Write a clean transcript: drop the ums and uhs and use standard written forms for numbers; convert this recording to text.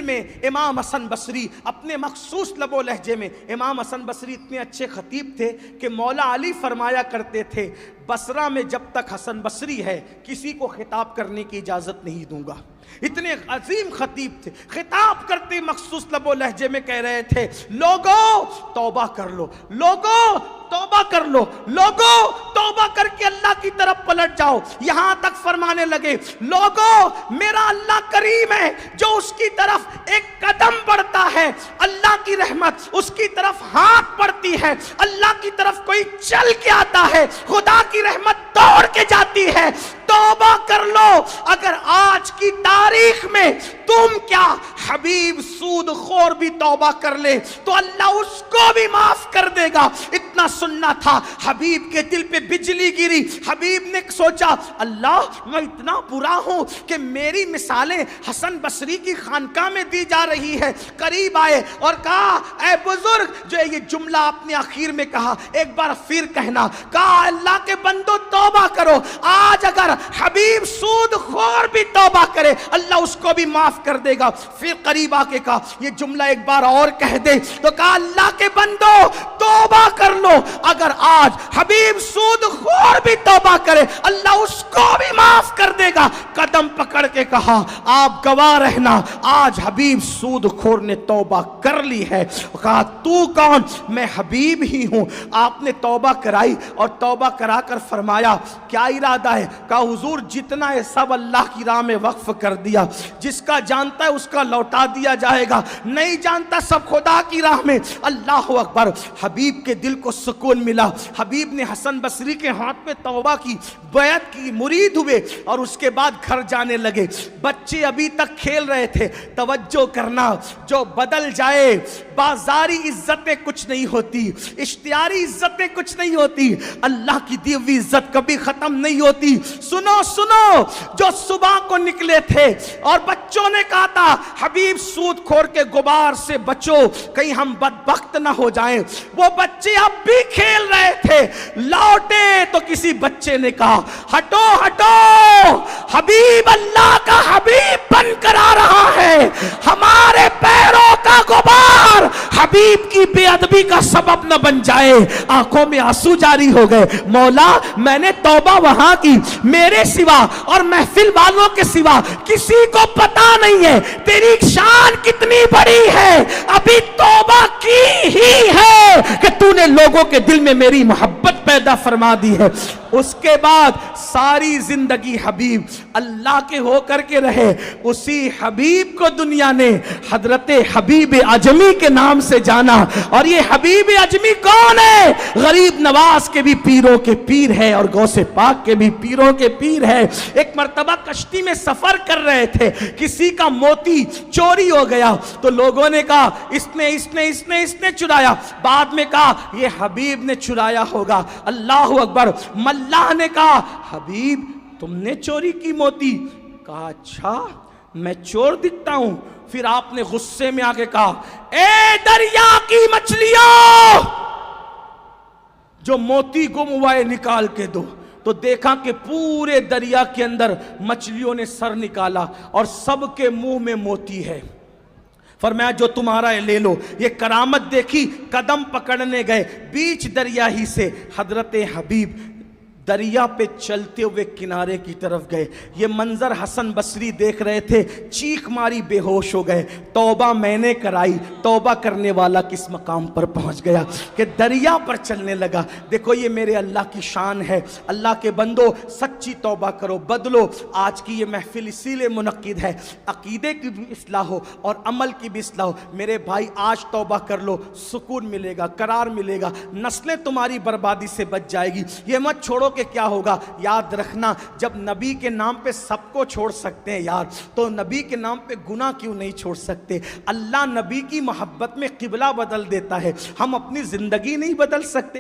میں امام حسن بصری اپنے مخصوص لب و لہجے میں، امام حسن بصری اتنے اچھے خطیب تھے کہ مولا علی فرمایا کرتے تھے بصرہ میں جب تک حسن بصری ہے کسی کو خطاب کرنے کی اجازت نہیں دوں گا۔ اتنے عظیم خطیب تھے، خطاب کرتے مخصوص لب و لہجے میں کہہ رہے تھے لوگو توبہ کر لو، لوگو توبہ کر لو، لوگو توبہ کر کے اللہ کی طرف پلٹ جاؤ۔ یہاں تک فرمانے لگے لوگو میرا اللہ کریم ہے، جو اس کی طرف ایک قدم بڑھتا ہے اللہ کی رحمت اس کی طرف ہاتھ بڑھتی ہے، اللہ کی طرف کوئی چل کے آتا ہے خدا کی رحمت دوڑ کے جاتی ہے۔ توبہ کر لو، اگر آج کی تاریخ میں تم کیا حبیب سود خور بھی توبہ کر لے تو اللہ اس کو بھی معاف کر دے گا۔ اتنا سننا تھا، حبیب کے دل پہ بجلی گری۔ حبیب نے سوچا اللہ میں اتنا برا ہوں کہ میری مثالیں حسن بصری کی خانقاہ میں دی جا رہی ہے۔ قریب آئے اور کہا اے بزرگ، جو یہ جملہ آپ نے آخر میں کہا ایک بار پھر کہنا، کہا اللہ کے بندو توبہ کرو، آج اگر حبیب سود خور بھی توبہ کرے اللہ اس کو بھی معاف کر دے گا۔ پھر قریب آ کے کہا یہ جملہ ایک بار اور کہہ دے، تو کہا اللہ کے بندو توبہ کر لو، اگر آج حبیب سود خور بھی توبہ کرے اللہ اس کو بھی معاف کر دے گا۔ قدم پکڑ کے کہا آپ گواہ رہنا آج حبیب سود خور نے توبہ کر لی ہے۔ کہا تو کون؟ میں حبیب ہی ہوں۔ آپ نے توبہ کرائی اور توبہ کرا کر فرمایا کیا ارادہ ہے؟ کہا حضور جتنا ہے سب اللہ کی راہ میں وقف کر دیا، جس کا جانتا ہے اس کا لوٹا دیا جائے گا، نہیں جانتا سب خدا کی راہ میں۔ اللہ اکبر۔ حبیب کے دل کو سکون ملا۔ حبیب نے حسن بصری کے ہاتھ میں توبہ کی، بیعت کی، مرید ہوئے اور اس کے بعد گھر جانے لگے۔ بچے ابھی تک کھیل رہے تھے، توجہ کرنا، جو بدل جائے بازاری عزتیں کچھ نہیں ہوتی، اشتہاری عزتیں کچھ نہیں ہوتی، اللہ کی دی ہوئی عزت کبھی ختم نہیں ہوتی۔ سنو سنو، جو صبح کو نکلے تھے اور بچوں نے کہا تھا حبیب سود خور کے غبار سے بچو کہیں ہم بدبخت نہ ہو جائیں، وہ بچے اب بھی کھیل رہے تھے۔ لوٹے تو کسی بچے نے کہا ہٹو ہٹو، حبیب اللہ کا حبیب بن کر آ رہا ہے، ہمارے پیروں کا غبار حبیب کی بے ادبی کا سبب نہ بن جائے۔ آنکھوں میں آنسو جاری ہو گئے، مولا میں نے توبہ وہاں کی، میرے سوا اور محفل والوں کے سوا کسی کو پتا نہیں ہے تیری شان کتنی بڑی ہے، ابھی توبہ کی ہی ہے کہ تو نے لوگوں کے دل میں میری محبت پیدا فرما دی ہے۔ اس کے بعد ساری زندگی حبیب اللہ کے ہو کر کے رہے۔ اسی حبیب کو دنیا نے حضرت حبیب اجمی کے نام سے جانا، اور یہ حبیب اجمی کون ہے؟ غریب نواز کے بھی پیروں کے پیر ہے اور غوث پاک کے بھی پیروں کے پیر ہے۔ ایک مرتبہ کشتی میں سفر کر رہے تھے، کسی کا موتی چوری ہو گیا تو لوگوں نے کہا اس نے چرایا، بعد میں کہا یہ حبیب نے چرایا ہوگا۔ اللہ اکبر۔ ملاح نے کہا حبیب تم نے چوری کی موتی؟ کہا اچھا میں چور دکھتا ہوں؟ پھر آپ نے غصے میں آ کے کہا اے دریا کی مچھلیوں، جو موتی گم ہوا ہے نکال کے دو۔ تو دیکھا کہ پورے دریا کے اندر مچھلیوں نے سر نکالا اور سب کے منہ میں موتی ہے۔ فرمایا جو تمہارا ہے لے لو۔ یہ کرامت دیکھی، قدم پکڑنے گئے، بیچ دریا ہی سے حضرت حبیب دریا پہ چلتے ہوئے کنارے کی طرف گئے۔ یہ منظر حسن بصری دیکھ رہے تھے، چیخ ماری بے ہوش ہو گئے۔ توبہ میں نے کرائی، توبہ کرنے والا کس مقام پر پہنچ گیا کہ دریا پر چلنے لگا۔ دیکھو یہ میرے اللہ کی شان ہے۔ اللہ کے بندو سچی توبہ کرو، بدلو۔ آج کی یہ محفل اسی لیے منعقد ہے، عقیدے کی بھی اصلاح ہو اور عمل کی بھی اصلاح ہو۔ میرے بھائی آج توبہ کر لو، سکون ملے گا، قرار ملے گا، نسلیں تمہاری بربادی سے بچ جائے گی۔ یہ مت چھوڑو کہ کیا ہوگا۔ یاد رکھنا جب نبی کے نام پہ سب کو چھوڑ سکتے ہیں یار، تو نبی کے نام پہ گناہ کیوں نہیں چھوڑ سکتے؟ اللہ نبی کی محبت میں قبلہ بدل دیتا ہے، ہم اپنی زندگی نہیں بدل سکتے؟